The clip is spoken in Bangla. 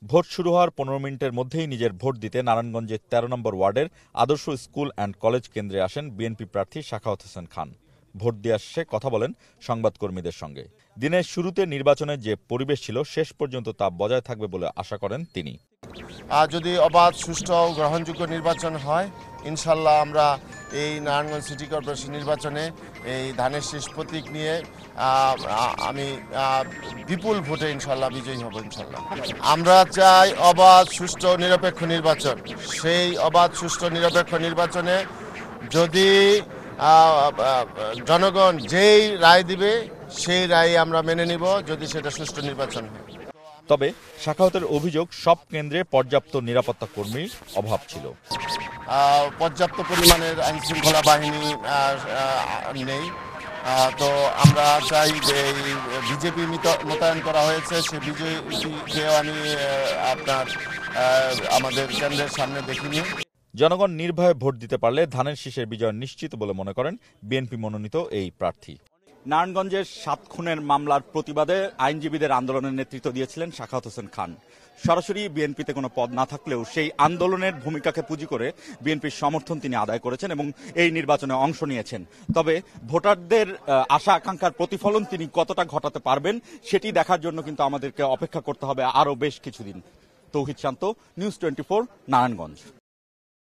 ভোট শুরু হওয়ার 15 মিনিটের মধ্যেই নিজের ভোট দিতে নারায়ণগঞ্জের 13 নম্বর ওয়ার্ডের আদর্শ স্কুল অ্যান্ড কলেজ কেন্দ্রে আসেন বিএনপি প্রার্থী সাখাওয়াত হোসেন খান। ভোট দেওয়া শেষে কথা বলেন সংবাদকর্মীদের সঙ্গে। দিনের শুরুতে নির্বাচনের যে পরিবেশ ছিল শেষ পর্যন্ত তা বজায় থাকবে বলে আশা করেন তিনি। যদি অবাধ, সুষ্ঠু ও গ্রহণযোগ্য নির্বাচন হয়, ইনশাল্লাহ আমরা এই নারায়ণগঞ্জ সিটি কর্পোরেশন নির্বাচনে এই ধানের শীষ প্রতীক নিয়ে আমি বিপুল ভোটে ইনশাল্লাহ বিজয়ী হব ইনশাল্লাহ। আমরা চাই অবাধ, সুষ্ঠু, নিরপেক্ষ নির্বাচন। সেই অবাধ, সুষ্ঠু, নিরপেক্ষ নির্বাচনে যদি জনগণ যেই রায় দিবে সেই রায় আমরা মেনে নিব, যদি সেটা সুষ্ঠু নির্বাচন হয়। তবে সাখাওয়াতের অভিযোগ, সব কেন্দ্রে পর্যাপ্ত নিরাপত্তা কর্মীর অভাব ছিল। পর্যাপ্ত পরিমাণের আইন শৃঙ্খলা বাহিনী নেই। তো আমরা চাই যে বিজেপি মোতায়েন করা হয়েছে, সে বিজেপিকেও আমি আমাদের কেন্দ্রের সামনে দেখিনি। জনগণ নির্ভয়ে ভোট দিতে পারলে ধানের শীষের বিজয় নিশ্চিত বলে মনে করেন বিএনপি মনোনীত এই প্রার্থী। নারায়ণগঞ্জের 7 খুনের মামলার প্রতিবাদে আইনজীবীদের আন্দোলনের নেতৃত্ব দিয়েছিলেন সাখাওয়াত হোসেন খান। সরাসরি বিএনপিতে কোনো পদ না থাকলেও সেই আন্দোলনের ভূমিকাকে পুঁজি করে বিএনপির সমর্থন তিনি আদায় করেছেন এবং এই নির্বাচনে অংশ নিয়েছেন। তবে ভোটারদের আশা আকাঙ্ক্ষার প্রতিফলন তিনি কতটা ঘটাতে পারবেন সেটি দেখার জন্য কিন্তু আমাদেরকে অপেক্ষা করতে হবে আরও বেশ কিছুদিন। তৌহিদ শান্ত, নিউজ 24, নারায়ণগঞ্জ।